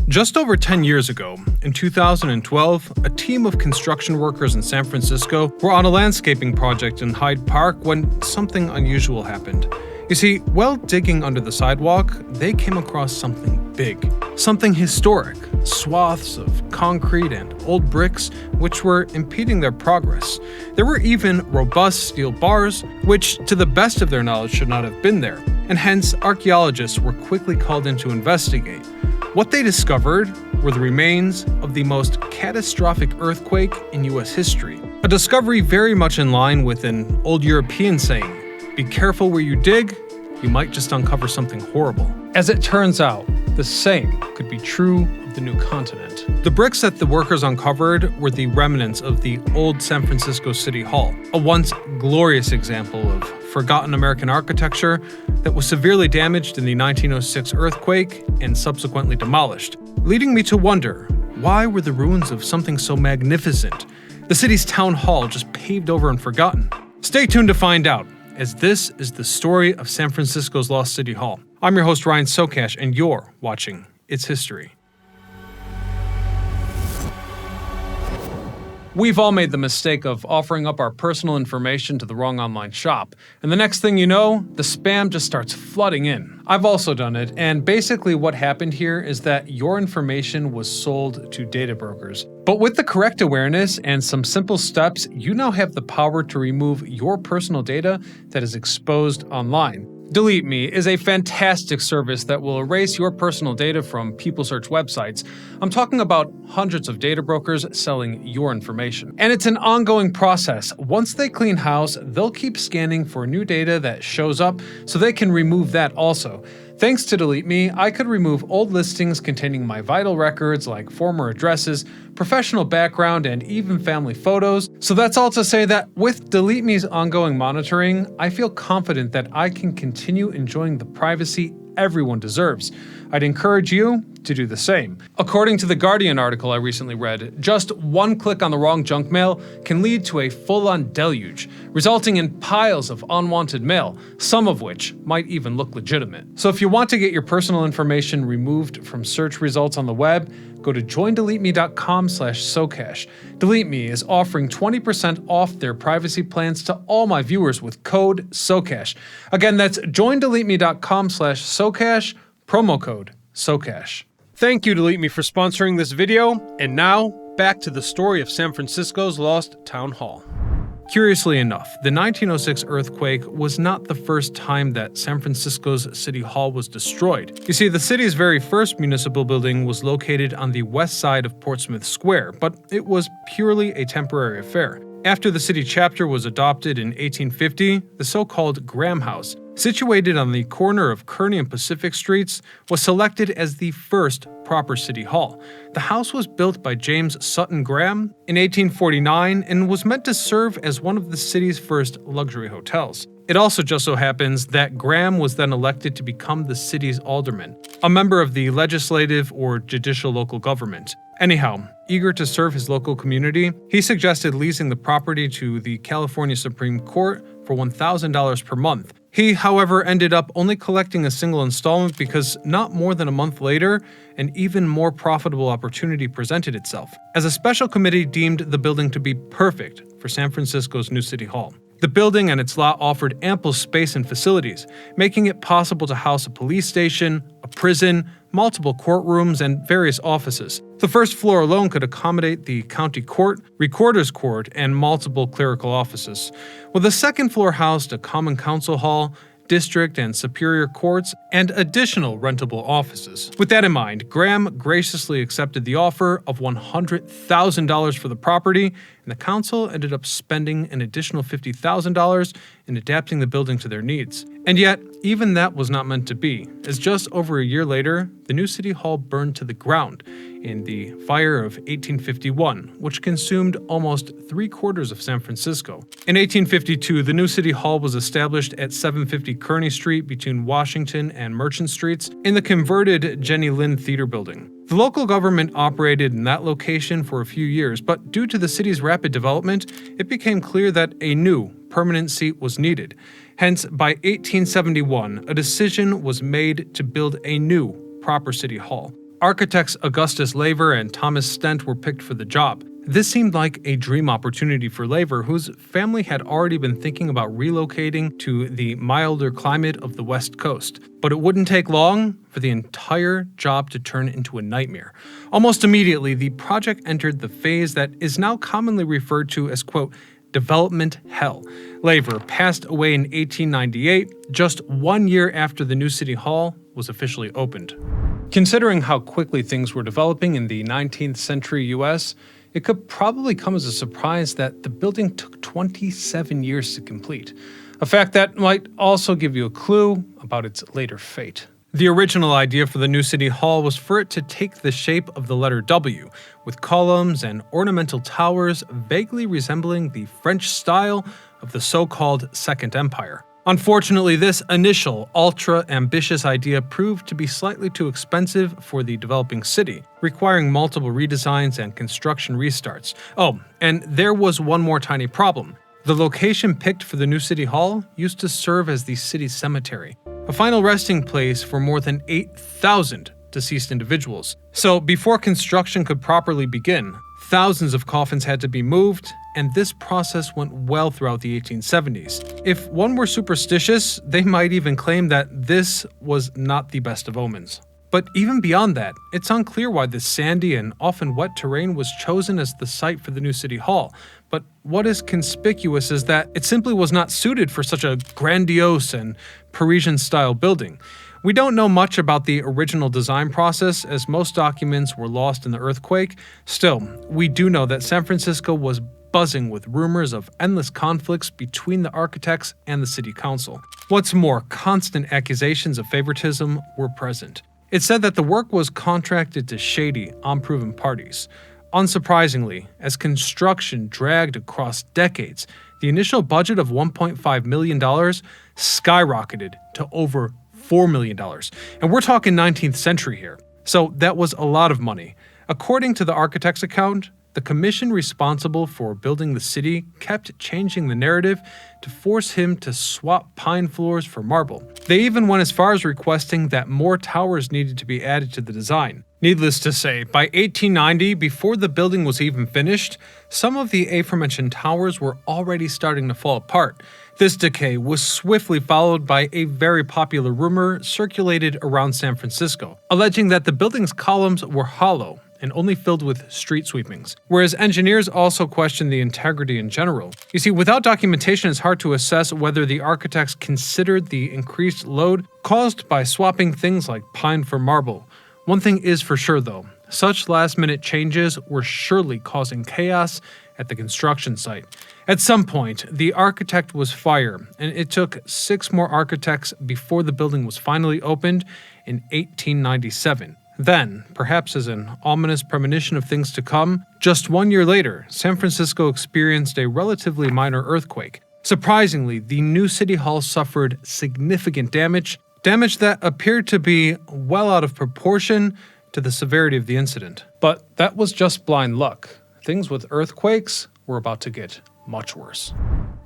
Just over 10 years ago, in 2012, a team of construction workers in San Francisco were on a landscaping project in Hyde Park when something unusual happened. You see, while digging under the sidewalk, they came across something big, something historic, swaths of concrete and old bricks which were impeding their progress. There were even robust steel bars, which to the best of their knowledge should not have been there, and hence archaeologists were quickly called in to investigate. What they discovered were the remains of the most catastrophic earthquake in US history, a discovery very much in line with an old European saying, "Be careful where you dig, you might just uncover something horrible." As it turns out, the same could be true of the new continent. The bricks that the workers uncovered were the remnants of the old San Francisco City Hall, a once glorious example of forgotten American architecture that was severely damaged in the 1906 earthquake and subsequently demolished, leading me to wonder, why were the ruins of something so magnificent, the city's town hall, just paved over and forgotten? Stay tuned to find out, as this is the story of San Francisco's Lost City Hall. I'm your host Ryan Socash, and you're watching It's History. We've all made the mistake of offering up our personal information to the wrong online shop, and the next thing you know, the spam just starts flooding in. I've also done it, and basically what happened here is that your information was sold to data brokers. But with the correct awareness and some simple steps, you now have the power to remove your personal data that is exposed online. Delete Me is a fantastic service that will erase your personal data from people search websites. I'm talking about hundreds of data brokers selling your information. And it's an ongoing process. Once they clean house, they'll keep scanning for new data that shows up so they can remove that also. Thanks to Delete Me, I could remove old listings containing my vital records like former addresses, professional background, and even family photos. So that's all to say that with Delete Me's ongoing monitoring, I feel confident that I can continue enjoying the privacy everyone deserves. I'd encourage you to do the same. According to the Guardian article I recently read, just one click on the wrong junk mail can lead to a full-on deluge, resulting in piles of unwanted mail, some of which might even look legitimate. So if you want to get your personal information removed from search results on the web, go to joindeleteme.com/Socash. Delete Me is offering 20% off their privacy plans to all my viewers with code Socash. Again, that's joindeleteme.com/Socash, promo code Socash. Thank you, Delete Me, for sponsoring this video, and now, back to the story of San Francisco's Lost Town Hall. Curiously enough, the 1906 earthquake was not the first time that San Francisco's City Hall was destroyed. You see, the city's very first municipal building was located on the west side of Portsmouth Square, but it was purely a temporary affair. After the city chapter was adopted in 1850, the so-called Graham House, situated on the corner of Kearny and Pacific Streets, was selected as the first proper city hall. The house was built by James Sutton Graham in 1849 and was meant to serve as one of the city's first luxury hotels. It also just so happens that Graham was then elected to become the city's alderman, a member of the legislative or judicial local government. Anyhow, eager to serve his local community, he suggested leasing the property to the California Supreme Court for $1,000 per month. He, however, ended up only collecting a single installment because not more than a month later, an even more profitable opportunity presented itself, as a special committee deemed the building to be perfect for San Francisco's new city hall. The building and its lot offered ample space and facilities, making it possible to house a police station, a prison, multiple courtrooms, and various offices. The first floor alone could accommodate the county court, recorder's court, and multiple clerical offices, while the second floor housed a common council hall, district and superior courts, and additional rentable offices. With that in mind, Graham graciously accepted the offer of $100,000 for the property, and the council ended up spending an additional $50,000 in adapting the building to their needs. And yet, even that was not meant to be, as just over a year later, the new city hall burned to the ground in the fire of 1851, which consumed almost 3/4 of San Francisco. In 1852, the new city hall was established at 750 Kearny Street between Washington and Merchant Streets in the converted Jenny Lind Theater building. The local government operated in that location for a few years, but due to the city's rapid development, it became clear that a new, permanent seat was needed. Hence, by 1871, a decision was made to build a new, proper city hall. Architects Augustus Laver and Thomas Stent were picked for the job. This seemed like a dream opportunity for Laver, whose family had already been thinking about relocating to the milder climate of the West Coast. But it wouldn't take long for the entire job to turn into a nightmare. Almost immediately, the project entered the phase that is now commonly referred to as, quote, development hell. Laver passed away in 1898, just 1 year after the new City Hall was officially opened. Considering how quickly things were developing in the 19th century US, it could probably come as a surprise that the building took 27 years to complete, a fact that might also give you a clue about its later fate. The original idea for the new City Hall was for it to take the shape of the letter W, with columns and ornamental towers vaguely resembling the French style of the so-called Second Empire. Unfortunately, this initial, ultra-ambitious idea proved to be slightly too expensive for the developing city, requiring multiple redesigns and construction restarts. Oh, and there was one more tiny problem. The location picked for the new City Hall used to serve as the city's cemetery, a final resting place for more than 8,000 deceased individuals. So before construction could properly begin, thousands of coffins had to be moved, and this process went well throughout the 1870s. If one were superstitious, they might even claim that this was not the best of omens. But even beyond that, it's unclear why this sandy and often wet terrain was chosen as the site for the new City Hall. But what is conspicuous is that it simply was not suited for such a grandiose and Parisian-style building. We don't know much about the original design process, as most documents were lost in the earthquake. Still, we do know that San Francisco was buzzing with rumors of endless conflicts between the architects and the city council. What's more, constant accusations of favoritism were present. It's said that the work was contracted to shady, unproven parties. Unsurprisingly, as construction dragged across decades, the initial budget of $1.5 million skyrocketed to over $4 million. And we're talking 19th century here. So that was a lot of money. According to the architect's account, the commission responsible for building the city kept changing the narrative to force him to swap pine floors for marble. They even went as far as requesting that more towers needed to be added to the design. Needless to say, by 1890, before the building was even finished, some of the aforementioned towers were already starting to fall apart. This decay was swiftly followed by a very popular rumor circulated around San Francisco, alleging that the building's columns were hollow and only filled with street sweepings, whereas engineers also questioned the integrity in general. You see, without documentation, it's hard to assess whether the architects considered the increased load caused by swapping things like pine for marble. One thing is for sure though, such last-minute changes were surely causing chaos at the construction site. At some point, the architect was fired, and it took 6 more architects before the building was finally opened in 1897. Then, perhaps as an ominous premonition of things to come, just 1 year later, San Francisco experienced a relatively minor earthquake. Surprisingly, the new City Hall suffered significant damage that appeared to be well out of proportion to the severity of the incident. But that was just blind luck. Things with earthquakes were about to get much worse.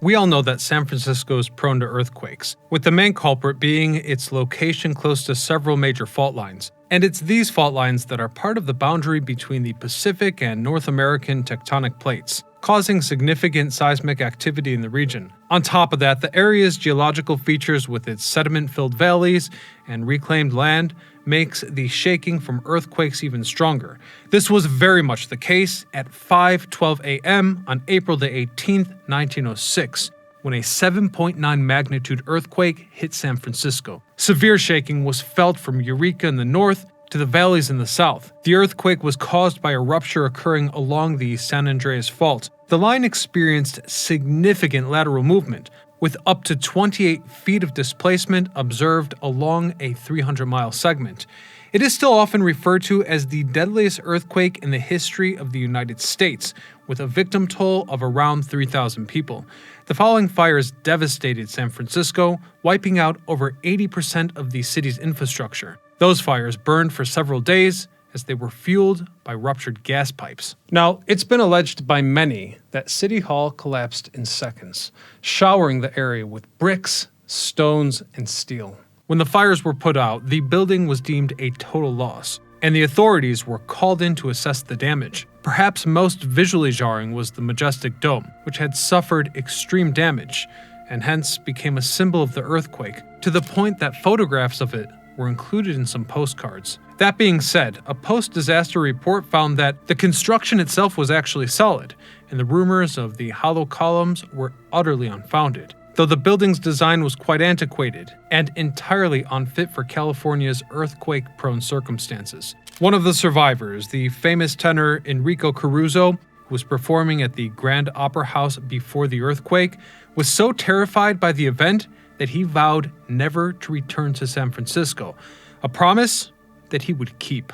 We all know that San Francisco is prone to earthquakes, with the main culprit being its location close to several major fault lines. And it's these fault lines that are part of the boundary between the Pacific and North American tectonic plates, causing significant seismic activity in the region. On top of that, the area's geological features with its sediment-filled valleys and reclaimed land makes the shaking from earthquakes even stronger. This was very much the case at 5:12 a.m. on April the 18th, 1906, when a 7.9 magnitude earthquake hit San Francisco. Severe shaking was felt from Eureka in the north to the valleys in the south. The earthquake was caused by a rupture occurring along the San Andreas Fault. The line experienced significant lateral movement, with up to 28 feet of displacement observed along a 300-mile segment. It is still often referred to as the deadliest earthquake in the history of the United States, with a victim toll of around 3,000 people. The following fires devastated San Francisco, wiping out over 80% of the city's infrastructure. Those fires burned for several days as they were fueled by ruptured gas pipes. Now, it's been alleged by many that City Hall collapsed in seconds, showering the area with bricks, stones, and steel. When the fires were put out, the building was deemed a total loss. and the authorities were called in to assess the damage. Perhaps most visually jarring was the majestic dome, which had suffered extreme damage, and hence became a symbol of the earthquake, to the point that photographs of it were included in some postcards. That being said, a post-disaster report found that the construction itself was actually solid, and the rumors of the hollow columns were utterly unfounded, though the building's design was quite antiquated and entirely unfit for California's earthquake-prone circumstances. One of the survivors, the famous tenor Enrico Caruso, who was performing at the Grand Opera House before the earthquake, was so terrified by the event that he vowed never to return to San Francisco, a promise that he would keep.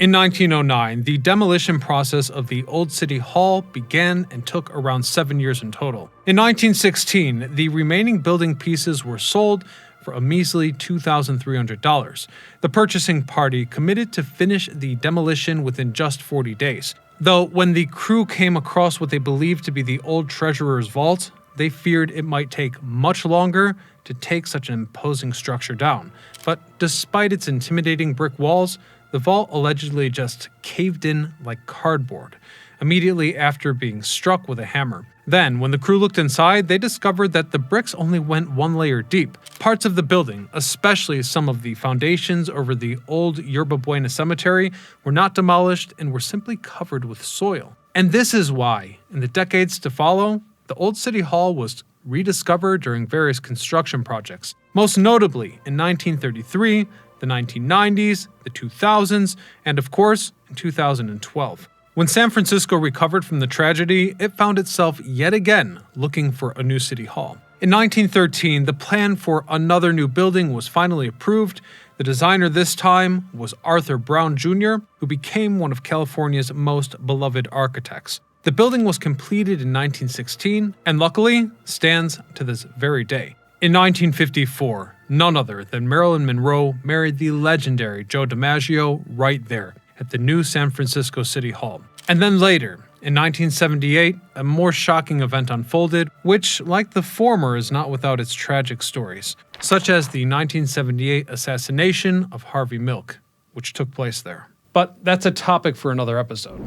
In 1909, the demolition process of the Old City Hall began and took around 7 years in total. In 1916, the remaining building pieces were sold for a measly $2,300. The purchasing party committed to finish the demolition within just 40 days. Though when the crew came across what they believed to be the old treasurer's vault, they feared it might take much longer to take such an imposing structure down. But despite its intimidating brick walls, the vault allegedly just caved in like cardboard, immediately after being struck with a hammer. Then, when the crew looked inside, they discovered that the bricks only went one layer deep. Parts of the building, especially some of the foundations over the old Yerba Buena cemetery, were not demolished and were simply covered with soil. And this is why, in the decades to follow, the Old City Hall was rediscovered during various construction projects, most notably in 1933, the 1990s, the 2000s, and of course, in 2012. When San Francisco recovered from the tragedy, it found itself yet again looking for a new city hall. In 1913, the plan for another new building was finally approved. The designer this time was Arthur Brown Jr., who became one of California's most beloved architects. The building was completed in 1916 and luckily stands to this very day. In 1954, none other than Marilyn Monroe married the legendary Joe DiMaggio right there at the new San Francisco City Hall. And then later, in 1978, a more shocking event unfolded, which, like the former, is not without its tragic stories, such as the 1978 assassination of Harvey Milk, which took place there. But that's a topic for another episode.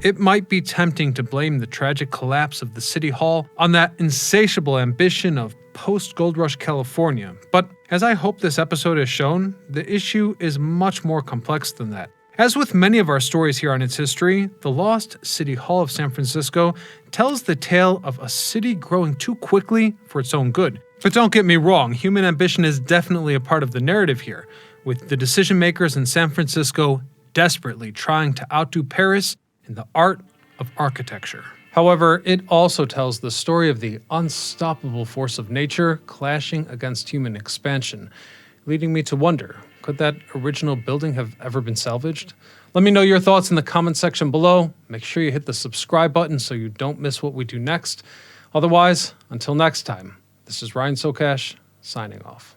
It might be tempting to blame the tragic collapse of the City Hall on that insatiable ambition of post-Gold Rush California, but as I hope this episode has shown, the issue is much more complex than that. As with many of our stories here on its history, the lost City Hall of San Francisco tells the tale of a city growing too quickly for its own good. But don't get me wrong, human ambition is definitely a part of the narrative here, with the decision makers in San Francisco desperately trying to outdo Paris in the art of architecture. However, it also tells the story of the unstoppable force of nature clashing against human expansion, leading me to wonder, could that original building have ever been salvaged? Let me know your thoughts in the comment section below. Make sure you hit the subscribe button so you don't miss what we do next. Otherwise, until next time, this is Ryan Socash, signing off.